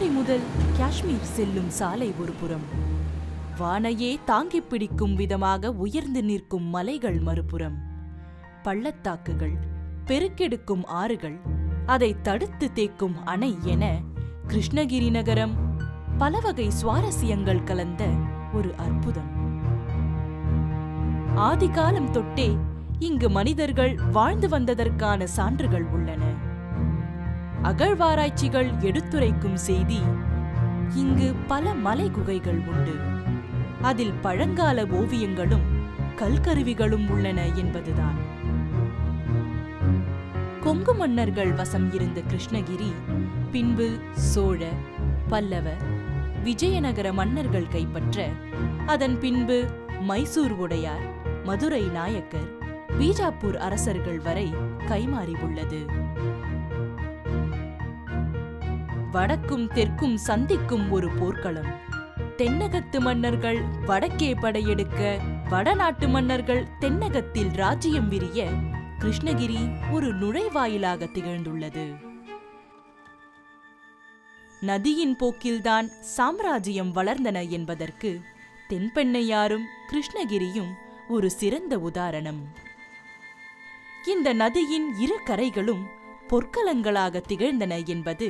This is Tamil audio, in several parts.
கன்னியாகுமரி முதல் காஷ்மீர் செல்லும் சாலை ஒரு புறம், வானையே தாங்கி பிடிக்கும் விதமாக உயர்ந்து நிற்கும் மலைகள் மறுபுறம், பள்ளத்தாக்குகள், பெருக்கெடுக்கும் ஆறுகள், அதை தடுத்து தேக்கும் அணை என கிருஷ்ணகிரி நகரம் பலவகை சுவாரஸ்யங்கள் கலந்த ஒரு அற்புதம். ஆதிகாலம் தொட்டே இங்கு மனிதர்கள் வாழ்ந்து வந்ததற்கான சான்றுகள் உள்ளன. அகழ்வாராய்ச்சிகள் எடுத்துரைக்கும் செய்தி, இங்கு பல மலை குகைகள் உண்டு. அதில் பழங்கால ஓவியங்களும் கல்கருவிகளும் உள்ளன என்பதுதான். கொங்கு மன்னர்கள் வசம் இருந்த கிருஷ்ணகிரி பின்பு சோழ, பல்லவ, விஜயநகர மன்னர்கள் கைப்பற்ற, அதன் பின்பு மைசூர் உடையார், மதுரை நாயக்கர், பீஜாப்பூர் அரசர்கள் வரை கைமாறி உள்ளது. வடக்கும் தெற்கும் சந்திக்கும் ஒரு போர்க்களம். தென்னகத்து மன்னர்கள் வடக்கே படையெடுக்க, வடநாட்டு மன்னர்கள் தென்னகத்தில் ராஜ்யம் விரிய கிருஷ்ணகிரி ஒரு நுழைவாயிலாக திகழ்ந்துள்ளது. நதியின் போக்கில்தான் சாம்ராஜ்யம் வளர்ந்தன என்பதற்கு தென்பெண்ணையாரும் கிருஷ்ணகிரியும் ஒரு சிறந்த உதாரணம். இந்த நதியின் இரு கரைகளும் பொற்களங்களாக திகழ்ந்தன என்பது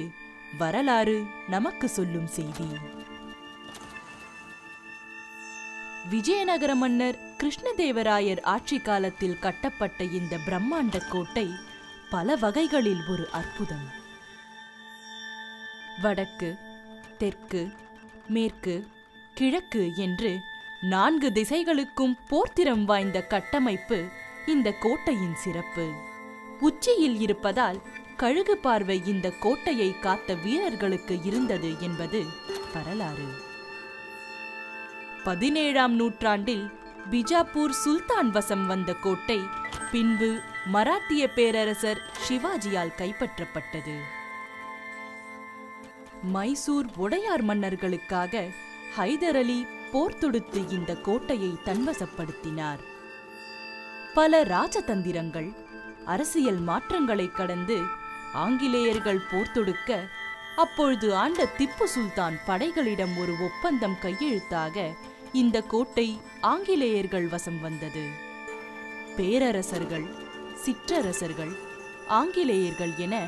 வரலாறு நமக்கு சொல்லும் செய்தி. விஜயநகர மன்னர் கிருஷ்ணதேவராயர் ஆட்சி காலத்தில் கட்டப்பட்ட இந்த பிரம்மாண்ட கோட்டை பல வகைகளில் ஒரு அற்புதம். வடக்கு, தெற்கு, மேற்கு, கிழக்கு என்று 4 திசைகளுக்கும் போர்த்திறம் வாய்ந்த கட்டமைப்பு இந்த கோட்டையின் சிறப்பு. உச்சியில் இருப்பதால் கழுகு பார்வை இந்த கோட்டையை காத்த வீரர்களுக்கு இருந்தது என்பது வரலாறு. 17ஆம் நூற்றாண்டில் பிஜாப்பூர் சுல்தான் வசம் வந்த கோட்டை பின்பு மராட்டிய பேரரசர் சிவாஜியால் கைப்பற்றப்பட்டது. மைசூர் உடையார் மன்னர்களுக்காக ஹைதர் அலி போர் தொடுத்து இந்த கோட்டையை தன்வசப்படுத்தினார். பல ராஜதந்திரங்கள், அரசியல் மாற்றங்களை கடந்து ஆங்கிலேயர்கள் போர் தொடுக்க, அப்பொழுது ஆண்ட திப்பு சுல்தான் படைகளிடம் ஒரு ஒப்பந்தம் கையெழுத்தாக இந்த கோட்டை ஆங்கிலேயர்கள் வசம் வந்தது. பேரரசர்கள், சிற்றரசர்கள், ஆங்கிலேயர்கள் என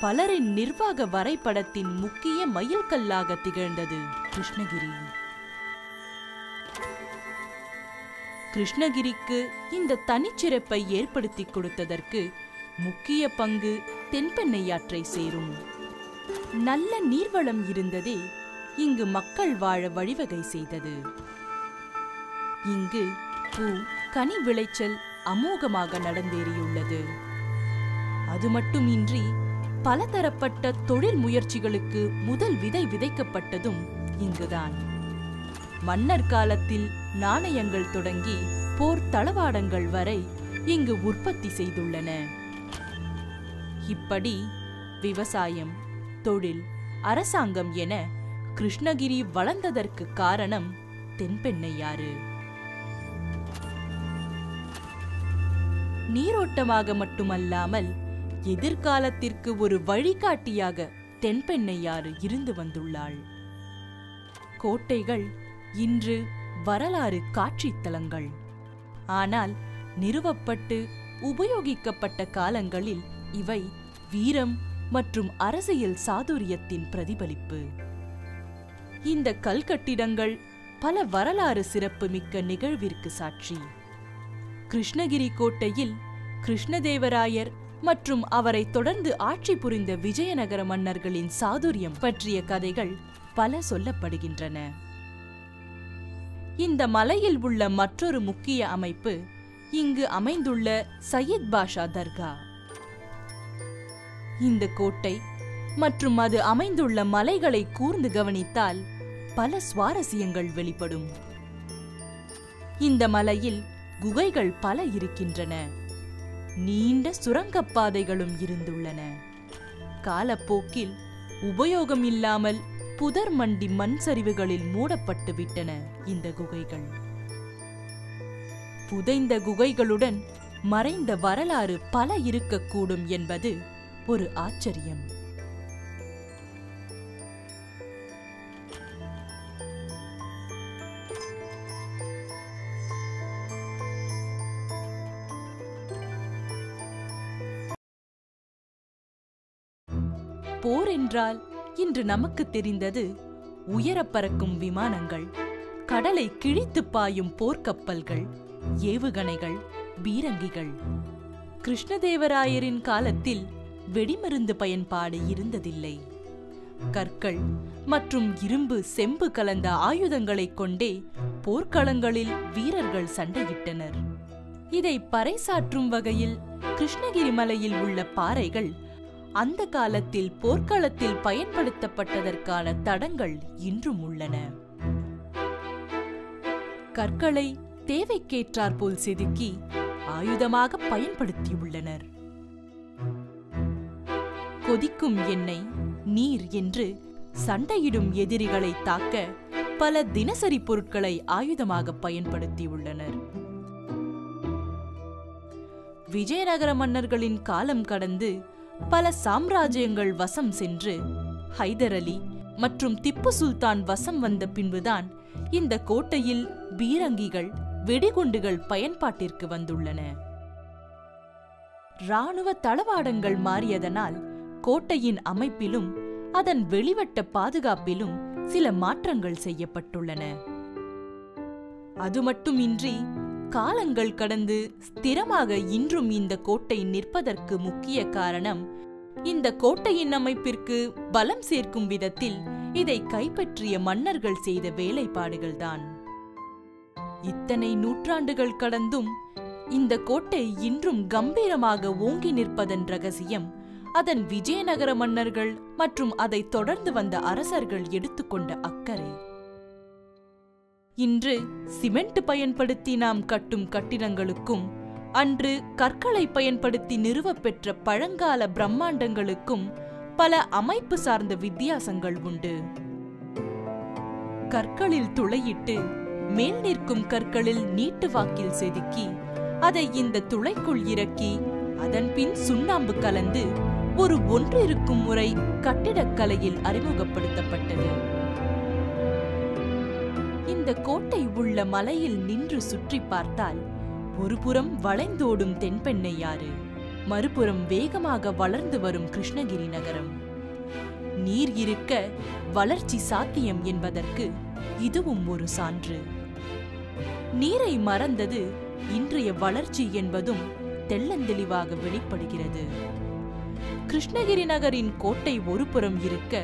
பலரின் நிர்வாக வரைபடத்தின் முக்கிய மைல்கல்லாக திகழ்ந்தது கிருஷ்ணகிரி. கிருஷ்ணகிரிக்கு இந்த தனிச்சிறப்பை ஏற்படுத்தி கொடுத்ததற்கு முக்கிய பங்கு தென்பெண்ணையாற்றை சேரும். நல்ல நீர்வளம் இருந்ததே இங்கு மக்கள் வாழ வழிவகை செய்தது. இங்கு பூ, கனி விளைச்சல் அமோகமாக நடந்தேறியுள்ளது. அது மட்டுமின்றி பலதரப்பட்ட தொழில் முயற்சிகளுக்கு முதல் விதை விதைக்கப்பட்டதும் இங்குதான். மன்னர் காலத்தில் நாணயங்கள் தொடங்கி போர் தளவாடங்கள் வரை இங்கு உற்பத்தி செய்துள்ளன. இப்படி விவசாயம், தொழில், அரசாங்கம் என கிருஷ்ணகிரி வளர்ந்ததற்கு காரணம் தென்பெண்ணையாறு. நீரோட்டமாக மட்டுமல்லாமல் எதிர்காலத்திற்கு ஒரு வழிகாட்டியாக தென்பெண்ணையாறு இருந்து வந்துள்ளாள். கோட்டைகள் இன்று வரலாறு காட்சித்தலங்கள். ஆனால் நிறுவப்பட்டு உபயோகிக்கப்பட்ட காலங்களில் இவை வீரம் மற்றும் அரசியல் சாதுரியத்தின் பிரதிபலிப்பு. இந்த கல்கட்டிடங்கள் பல வரலாறு சிறப்பு மிக்க நிகழ்விற்கு சாட்சி. கிருஷ்ணகிரி கோட்டையில் கிருஷ்ணதேவராயர் மற்றும் அவரை தொடர்ந்து ஆட்சி புரிந்த விஜயநகர மன்னர்களின் சாதுரியம் பற்றிய கதைகள் பல சொல்லப்படுகின்றன. இந்த மலையில் உள்ள மற்றொரு முக்கிய அமைப்பு இங்கு அமைந்துள்ள சையத் பாஷா தர்கா. இந்த கோட்டை மற்றும் அது அமைந்துள்ள மலைகளை கூர்ந்து கவனித்தால் பல சுவாரஸ்யங்கள் வெளிப்படும். இந்த மலையில் குகைகள் பல இருக்கின்றன. நீண்ட சுரங்கப்பாதைகளும் இருந்துள்ளன. காலப்போக்கில் உபயோகம் இல்லாமல் புதர் மண்டி மண் சரிவுகளில் மூடப்பட்டு விட்டன இந்த குகைகள். புதைந்த குகைகளுடன் மறைந்த வரலாறு பல இருக்கக்கூடும் என்பது ஒரு ஆச்சரியம். போர் என்றால் இன்று நமக்கு தெரிந்தது உயரப் பறக்கும் விமானங்கள், கடலை கிழித்து பாயும் போர்க்கப்பல்கள், ஏவுகணைகள், பீரங்கிகள். கிருஷ்ணதேவராயரின் காலத்தில் வெடிமருந்து பயன்பாடு இருந்ததில்லை. கற்கள் மற்றும் இரும்பு செம்பு கலந்த ஆயுதங்களைக் கொண்டே போர்க்களங்களில் வீரர்கள் சண்டையிட்டனர். இதை பறைசாற்றும் வகையில் கிருஷ்ணகிரி மலையில் உள்ள பாறைகள் அந்த காலத்தில் போர்க்களத்தில் பயன்படுத்தப்பட்டதற்கான தடங்கள் இன்றும் உள்ளன. கற்களை தேவைக்கேற்றாற்போல் செதுக்கி ஆயுதமாக பயன்படுத்தியுள்ளனர். கொதிக்கும் எண்ணெய், நீர் என்று சண்டையிடும் எதிரிகளை தாக்க பல தினசரி பொருட்களை ஆயுதமாக பயன்படுத்தியுள்ளனர். விஜயநகர மன்னர்களின் காலம் கடந்து பல சாம்ராஜ்யங்கள் வசம் சென்று ஹைதர் அலி மற்றும் திப்பு சுல்தான் வசம் வந்த பின்புதான் இந்த கோட்டையில் பீரங்கிகள், வெடிகுண்டுகள் பயன்பாட்டிற்கு வந்துள்ளன. இராணுவ தளவாடங்கள் மாறியதனால் கோட்டையின் அமைப்பிலும் அதன் வெளிவட்ட பாதுகாப்பிலும் சில மாற்றங்கள் செய்யப்பட்டுள்ளன. அது மட்டுமின்றி காலங்கள் கடந்து ஸ்திரமாக இன்றும் இந்த கோட்டை நிற்பதற்கு முக்கிய காரணம் இந்த கோட்டையின் அமைப்பிற்கு பலம் சேர்க்கும் விதத்தில் இதை கைப்பற்றிய மன்னர்கள் செய்த வேலைப்பாடுகள்தான். இத்தனை நூற்றாண்டுகள் கடந்தும் இந்த கோட்டை இன்றும் கம்பீரமாக ஓங்கி நிற்பதன் ரகசியம் அதன் விஜயநகர மன்னர்கள் மற்றும் அதை தொடர்ந்து வந்த அரசர்கள் எடுத்துக்கொண்ட அக்கறை. இன்று சிமெண்ட் பயன்படுத்தி நாம் கட்டும் கட்டிடங்களுக்கும் அன்று கற்களை பயன்படுத்தி நிறுவப்பெற்ற பழங்கால பிரம்மாண்டங்களுக்கும் பல அமைப்பு சார்ந்த வித்தியாசங்கள் உண்டு. கற்களில் துளையிட்டு மேல் நிற்கும் கற்களில் நீட்டு வாக்கில் செதுக்கி அதை இந்த துளைக்குள் இறக்கி அதன் பின் சுண்ணாம்பு கலந்து ஒரு ஒன்றிருக்கும் முறை கட்டிடக்கலையில் அறிமுகப்படுத்தப்பட்டது. இந்த கோட்டை உள்ள மலையில் நின்று சுற்றி பார்த்தால் ஒரு புறம் வளைந்தோடும் தென்பெண்ணையாறு, மறுபுறம் வேகமாக வளர்ந்து வரும் கிருஷ்ணகிரி நகரம். நீர் இருக்க வளர்ச்சி சாத்தியம் என்பதற்கு இதுவும் ஒரு சான்று. நீரை மறந்தது இன்றைய வளர்ச்சி என்பதும் தெள்ளந்தெளிவாக வெளிப்படுகிறது. கிருஷ்ணகிரி நகரின் கோட்டை ஒரு புறம் இருக்க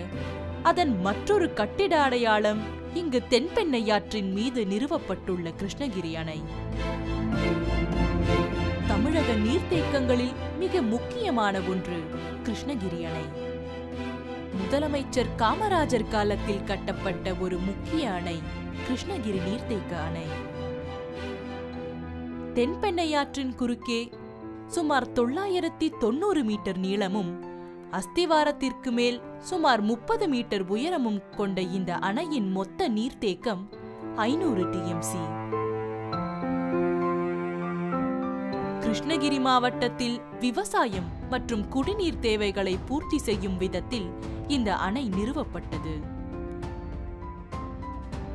அதன் மற்றொரு கட்டிட அடையாளம் இங்கு தென்பெண்ணையாற்றின் மீது நிறுவப்பட்டுள்ள கிருஷ்ணகிரி அணை. தமிழக நீர்த்தேக்கங்களில் மிக முக்கியமான ஒன்று கிருஷ்ணகிரி அணை. முதலமைச்சர் காமராஜர் காலத்தில் கட்டப்பட்ட ஒரு முக்கிய அணை கிருஷ்ணகிரி நீர்த்தேக்க அணை. தென்பெண்ணையாற்றின் குறுக்கே சுமார் 990 மீட்டர் நீளமும் அஸ்திவாரத்திற்கு மேல் சுமார் 30 மீட்டர் உயரமும் கொண்ட இந்த அணையின் மொத்த நீர்த்தேக்கம் 500 TMC. கிருஷ்ணகிரி மாவட்டத்தில் விவசாயம் மற்றும் குடிநீர் தேவைகளை பூர்த்தி செய்யும் விதத்தில் இந்த அணை நிறுவப்பட்டது.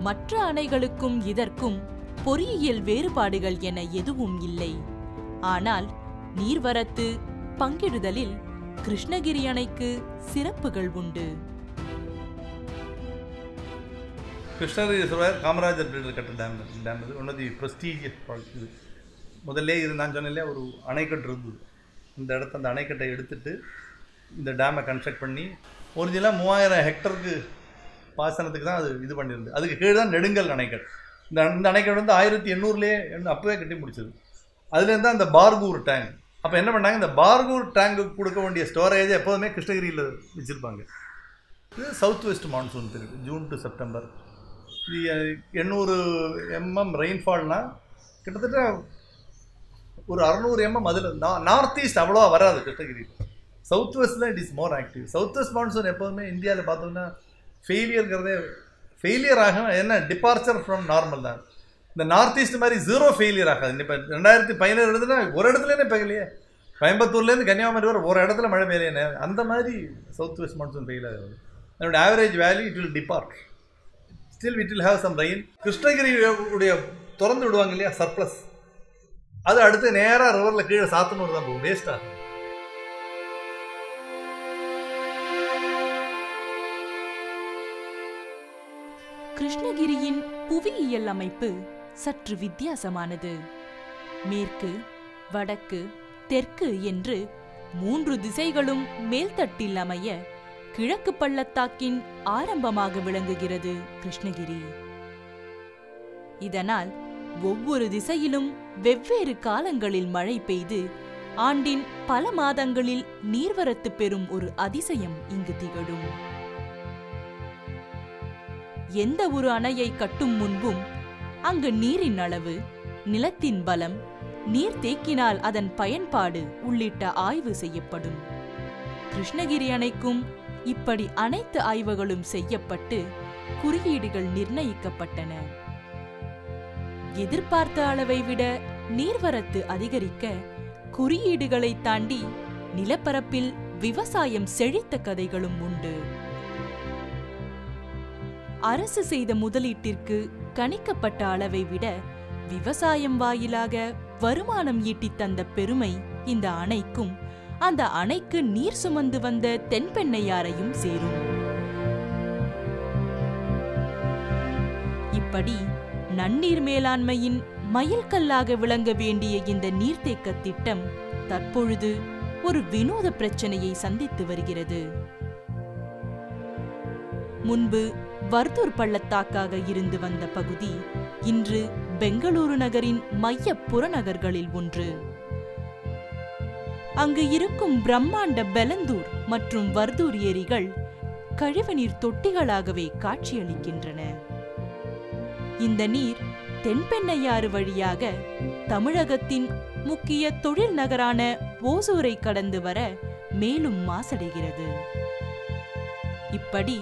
மற்ற அணைகளுக்கும் இதற்கும் பொறியியல் வேறுபாடுகள் என எதுவும் இல்லை. ஆனால் நீர்வரத்து பங்கிடுதலில் கிருஷ்ணகிரி அணைக்கு சிறப்புகள் உண்டு. கிருஷ்ணகிரி ரிசர்வாயர் காமராஜர் பீரியடில் கட்ட டேம் இது one of the prestigious project. இது முதல்ல இது நான் சொன்னேன் ஒரு அணைக்கட்டு இருந்தது. இந்த இடத்த அந்த அணைக்கட்டை எடுத்துட்டு இந்த டேமை கன்ஸ்ட்ரக்ட் பண்ணி ஒரிஜினலாக 3000 ஹெக்டருக்கு பாசனத்துக்கு தான் அது இது பண்ணியிருந்தது. அதுக்கு கீழே தான் நெடுங்கல் அணைக்கட்டு. இந்த அணைக்கட்டு வந்து 1800லேயே அப்போவே கட்டி முடிச்சது. அதுலேருந்து தான் அந்த பார்கூர் டேங்க். அப்போ என்ன பண்ணாங்க, இந்த பார்கூர் டேங்கு கொடுக்க வேண்டிய ஸ்டோரேஜை எப்போதுமே கிருஷ்ணகிரியில் வச்சுருப்பாங்க. இது south west monsoon period, June to September. இது 800 mm ரெயின்ஃபால்னால் கிட்டத்தட்ட ஒரு 600 mm. அதில் நார்த் ஈஸ்ட் அவ்வளோவா வராது கிருஷ்ணகிரி. சவுத் வெஸ்ட்டில் it is more active. South west monsoon எப்போதுமே இந்தியாவில் பார்த்தோம்னா ஃபெயிலியர் ஆகும். என்ன டிபார்ச்சர் ஃப்ரம் நார்மல் தான். இந்த நார்த் ஈஸ்ட் மாதிரி 0 ஃபெயிலியர் ஆகாது. இப்போ 2017 எழுதுனா ஒரு இடத்துலேயே பெய்யலையே. கோயம்புத்தூர்லேருந்து கன்னியாகுமரி வரை ஒரு இடத்துல மழை பெய்யலையே. அந்த மாதிரி சவுத் வெஸ்ட் மான்சூன் பெய்யல ஆகுது. அதோட average value it will depart. Still it will have some rain. Krishnagiri உடைய திறந்து விடுவாங்க இல்லையா சர்ப்ளஸ், அது அடுத்து நேராக ரிவரில் கீழே சாத்தனூர் தான் போகும். வேஸ்ட் ஆகும். கிருஷ்ணகிரியின் புவியியல் அமைப்பு சற்று வித்தியாசமானது. மேற்கு, வடக்கு, தெற்கு என்று 3 திசைகளும் மேல்தட்டில் அமைய கிழக்கு பள்ளத்தாக்கின் ஆரம்பமாக விளங்குகிறது கிருஷ்ணகிரி. இதனால் ஒவ்வொரு திசையிலும் வெவ்வேறு காலங்களில் மழை பெய்து ஆண்டின் பல மாதங்களில் நீர்வரத்து பெறும் ஒரு அதிசயம் இங்கு திகழும். எந்த ஒரு அணையை கட்டும் முன்பும் அங்கு நீரின் அளவு, நிலத்தின் பலம், நீர் தேக்கினால் அதன் பயன்பாடு உள்ளிட்ட ஆய்வு செய்யப்படும். கிருஷ்ணகிரி அணைக்கும் இப்படி அனைத்து ஆய்வுகளும் செய்யப்பட்டு குறியீடுகள் நிர்ணயிக்கப்பட்டன. எதிர்பார்த்த அளவை விட நீர்வரத்து அதிகரிக்க குறியீடுகளை தாண்டி நிலப்பரப்பில் விவசாயம் செழித்த கதைகளும் உண்டு. அரசு செய்த முதலீட்டிற்கு கணிக்கப்பட்ட அளவை விட விவசாயம் வாயிலாக வருமானம் ஈட்டித் தந்த பெருமை இந்த அணைக்கும் அந்த அணைக்கு நீர் சுமந்து வந்த தென்பெண்ணையாரையும் சேரும். இப்படி நன்னீர் மேலாண்மையின் மைல்கல்லாக விளங்க வேண்டிய இந்த நீர்த்தேக்க திட்டம் தற்பொழுது ஒரு வினோத பிரச்சனையை சந்தித்து வருகிறது. முன்பு வர்தூர் பள்ளத்தாக்காக இருந்து வந்த பகுதி இன்று பெங்களூரு நகரின் மைய புறநகர்களில் ஒன்று. அங்கு இருக்கும் பிரம்மாண்ட பெலந்தூர் மற்றும் வர்தூர் ஏரிகள் கழிவுநீர் தொட்டிகளாகவே காட்சியளிக்கின்றன. இந்த நீர் தென்பெண்ணையாறு வழியாக தமிழகத்தின் முக்கிய தொழில் நகரான ஓசூரை கடந்து வர மேலும் மாசடைகிறது. இப்படி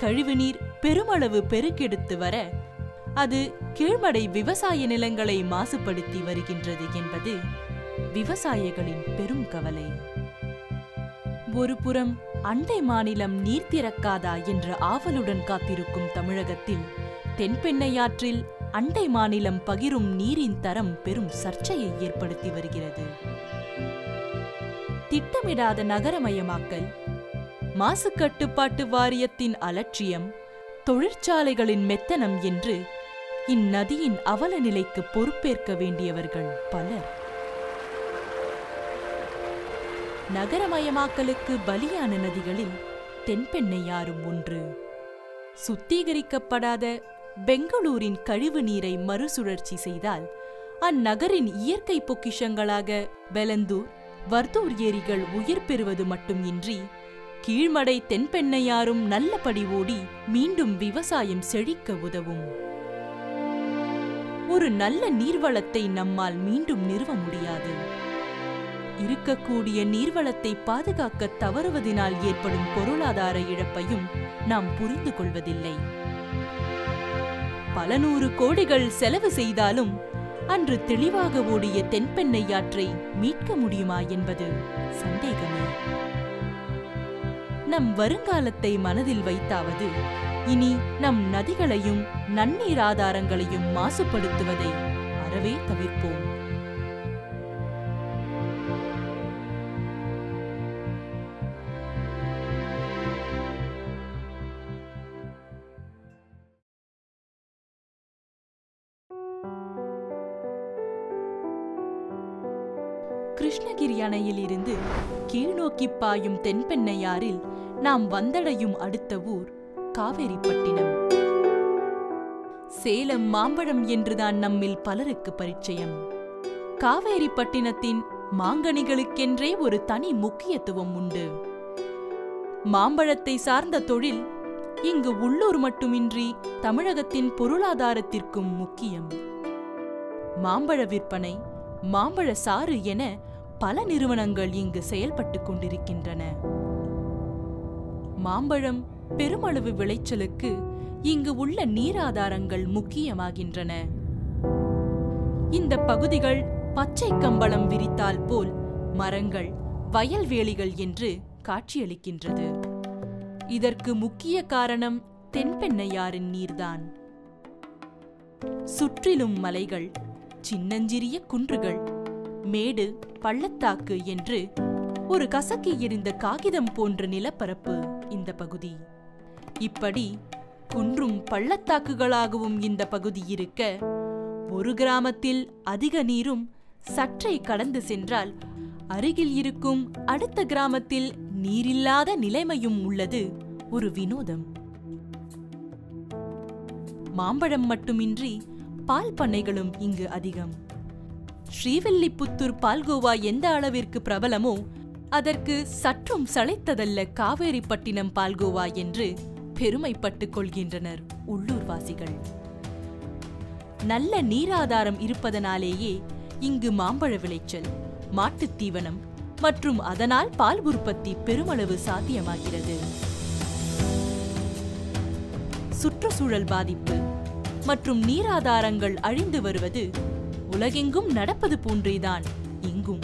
கழிவுநீர் பெருமளவு பெருக்கெடுத்து வர அது கீழ்மடை விவசாய நிலங்களை மாசுபடுத்தி வருகின்றது என்பது விவசாயிகளின் பெரும் கவலை. ஒருபுறம் அண்டை மாநிலம் நீர் திறக்காதா என்ற ஆவலுடன் காத்திருக்கும் தமிழகத்தில் தென்பெண்ணையாற்றில் அண்டை மாநிலம் பகிரும் நீரின் தரம் பெரும் சர்ச்சையை ஏற்படுத்தி வருகிறது. திட்டமிடாத நகரமயமாக்கல், மாசு கட்டுப்பாட்டு வாரியத்தின் அலட்சியம், தொழிற்சாலைகளின் மெத்தனம் என்று இந்நதியின் அவல நிலைக்கு பொறுப்பேற்க வேண்டியவர்கள் பலர். நகரமயமாக்கலுக்கு பலியான நதிகளில் தென்பெண்ணையாறும் ஒன்று. சுத்திகரிக்கப்படாத பெங்களூரின் கழிவு நீரை மறுசுழற்சி செய்தால் அந்நகரின் இயற்கை பொக்கிஷங்களாக பெலந்தூர், வர்தூர் ஏரிகள் உயிர் பெறுவது மட்டும் இன்றி கீழ்மடை தென்பெண்ணையாறும் நல்லபடி ஓடி மீண்டும் விவசாயம் செழிக்க உதவும். ஒரு நல்ல நீர்வளத்தை நம்மால் மீண்டும் நிறுவ முடியாது. இருக்கக்கூடிய நீர்வளத்தை பாதுகாக்க தவறுவதனால் ஏற்படும் பொருளாதார இழப்பையும் நாம் புரிந்து கொள்வதில்லை. பல 100 கோடிகள் செலவு செய்தாலும் அன்று தெளிவாக ஓடிய தென்பெண்ணையாற்றை மீட்க முடியுமா என்பது சந்தேகமே. நம் வருங்காலத்தை மனதில் வைத்தாவது இனி நம் நதிகளையும் நன்னீர் ஆதாரங்களையும் மாசுபடுத்துவதை அறவே தவிர்ப்போம். கிருஷ்ணகிரி அணையில் இருந்து கீழ்நோக்கி பாயும் தென்பெண்ணையாறில் நாம் வந்தடையும் அடுத்த ஊர் காவேரிப்பட்டினம். சேலம் மாம்பழம் என்றுதான் நம்மில் பலருக்கு பரிச்சயம். காவேரிப்பட்டினத்தின் மாங்கனிகளுக்கென்றே ஒரு தனி முக்கியத்துவம் உண்டு. மாம்பழத்தை சார்ந்த தொழில் இங்கு உள்ளூர் மட்டுமின்றி தமிழகத்தின் பொருளாதாரத்திற்கும் முக்கியம். மாம்பழ விற்பனை, மாம்பழ சாறு என பல நிறுவனங்கள் இங்கு செயல்பட்டுக் கொண்டிருக்கின்றன. மாம்பழம் பெருமளவு விளைச்சலுக்கு இங்கு உள்ள நீராதாரங்கள் முக்கியமாகின்றன. இந்த பகுதிகள் பச்சை கம்பளம் விரித்தால் போல் மரங்கள், வயல்வேலிகள் என்று காட்சியளிக்கின்றது. இதற்கு முக்கிய காரணம் தென்பெண்ணையாறின் நீர்தான். சுற்றிலும் மலைகள், சின்னஞ்சிறிய குன்றுகள், மேடு, பள்ளத்தாக்கு என்று ஒரு கசக்கி எறிந்த காகிதம் போன்ற நிலப்பரப்பு இந்த பகுதி. இப்படி குன்றும் பள்ளத்தாக்குகளாகவும் இந்த பகுதி இருக்க, ஒரு கிராமத்தில் அதிக நீரும் சற்றை கடந்து சென்றால் அருகில் இருக்கும் அடுத்த கிராமத்தில் நீரில்லாத நிலைமையும் உள்ளது ஒரு வினோதம். மாம்பழம் மட்டுமின்றி பால் பண்ணைகளும் இங்கு அதிகம். ஸ்ரீவில்லிபுத்தூர் பால்கோவா எந்த அளவிற்கு பிரபலமோ அதற்கு சற்றும் சளைத்ததல்ல காவேரிப்பட்டினம் பால்கோவா என்று பெருமைப்பட்டுக் கொள்கின்றனர் உள்ளூர்வாசிகள். நல்ல நீராதாரம் இருப்பதனாலேயே இங்கு மாம்பழ விளைச்சல், மாட்டுத் தீவனம் மற்றும் அதனால் பால் உற்பத்தி பெருமளவு சாத்தியமாகிறது. சுற்றுச்சூழல் பாதிப்பு மற்றும் நீராதாரங்கள் அழிந்து வருவது உலகெங்கும் நடப்பது போன்றேதான் இங்கும்.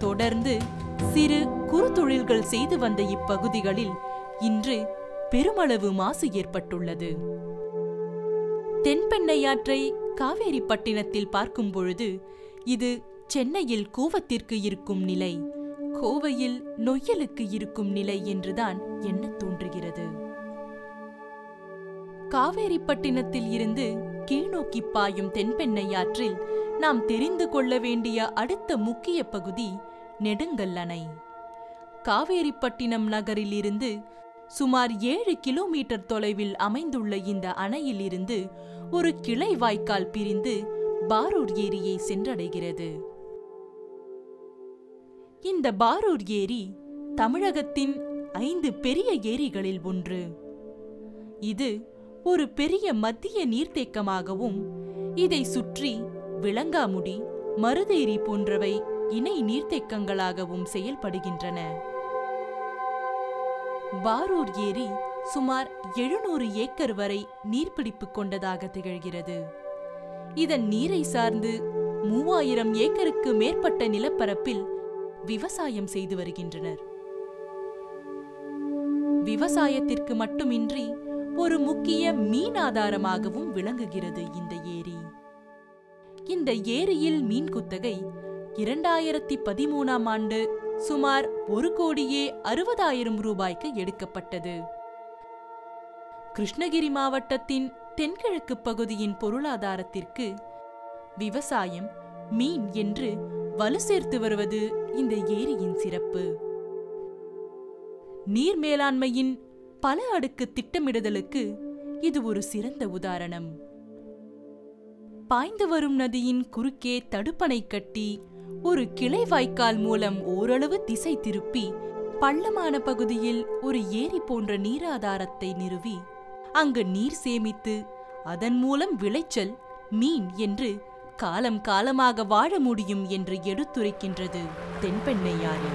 தொடர்ந்து சிறு குறு தொழில்கள் செய்து வந்த இப்பகுதிகளில் இன்று பெருமளவு மாசு ஏற்பட்டுள்ளது. தென்பெண்ணையாற்றை காவேரிப்பட்டினத்தில் பார்க்கும் பொழுது இது சென்னையில் கூவத்திற்கு இருக்கும் நிலை, கோவையில் நொய்யலுக்கு இருக்கும் நிலை என்றுதான் எண்ணத் தோன்றுகிறது. காவேரிப்பட்டினத்தில் இருந்து கீழ்நோக்கி பாயும் தென்பெண்ணையாற்றில் நாம் தெரிந்து கொள்ள வேண்டிய அடுத்த முக்கிய பகுதி நெடுங்கல் அணை. காவேரிப்பட்டினம் நகரில் இருந்து சுமார் 7 கிலோமீட்டர் தொலைவில் அமைந்துள்ள இந்த அணையில் இருந்து ஒரு கிளை வாய்க்கால் பிரிந்து பாரூர் ஏரியை சென்றடைகிறது. இந்த பாரூர் ஏரி தமிழகத்தின் 5 பெரிய ஏரிகளில் ஒன்று. இது ஒரு பெரிய மத்திய நீர்த்தேக்கமாகவும் இதை சுற்றி விளங்காமுடி, மருதேரி போன்றவை இணை நீர்த்தேக்கங்களாகவும் செயல்படுகின்றன. பாரூர் ஏரி சுமார் 700 ஏக்கர் வரை நீர்பிடிப்பு கொண்டதாக திகழ்கிறது. இதன் நீரை சார்ந்து 3000 ஏக்கருக்கு மேற்பட்ட நிலப்பரப்பில் விவசாயம் செய்து வருகின்றனர். விவசாயத்திற்கு மட்டுமின்றி ஒரு முக்கிய மீன் ஆதாரமாகவும் விளங்குகிறது இந்த ஏரி. இந்த ஏரியில் மீன் குத்தகை 2013ஆம் ஆண்டு சுமார் 1,60,00,000 ரூபாய்க்கு எடுக்கப்பட்டது. கிருஷ்ணகிரி மாவட்டத்தின் தென்கிழக்கு பகுதியின் பொருளாதாரத்திற்கு விவசாயம், மீன் என்று வலு சேர்த்து வருவது இந்த ஏரியின் சிறப்பு. நீர் மேலாண்மையின் பல அடுக்கு திட்டமிடுதலுக்கு இது ஒரு சிறந்த உதாரணம். பாய்ந்து வரும் நதியின் குறுக்கே தடுப்பணை கட்டி ஒரு கிளை வாய்க்கால் மூலம் ஓரளவு திசை திருப்பி பள்ளமான பகுதியில் ஒரு ஏரி போன்ற நீராதாரத்தை நிறுவி அங்கு நீர் சேமித்து அதன் மூலம் விளைச்சல், மீன் என்று காலம் காலமாக வாழ முடியும் என்று எடுத்துரைக்கின்றது தென்பெண்ணையாறு.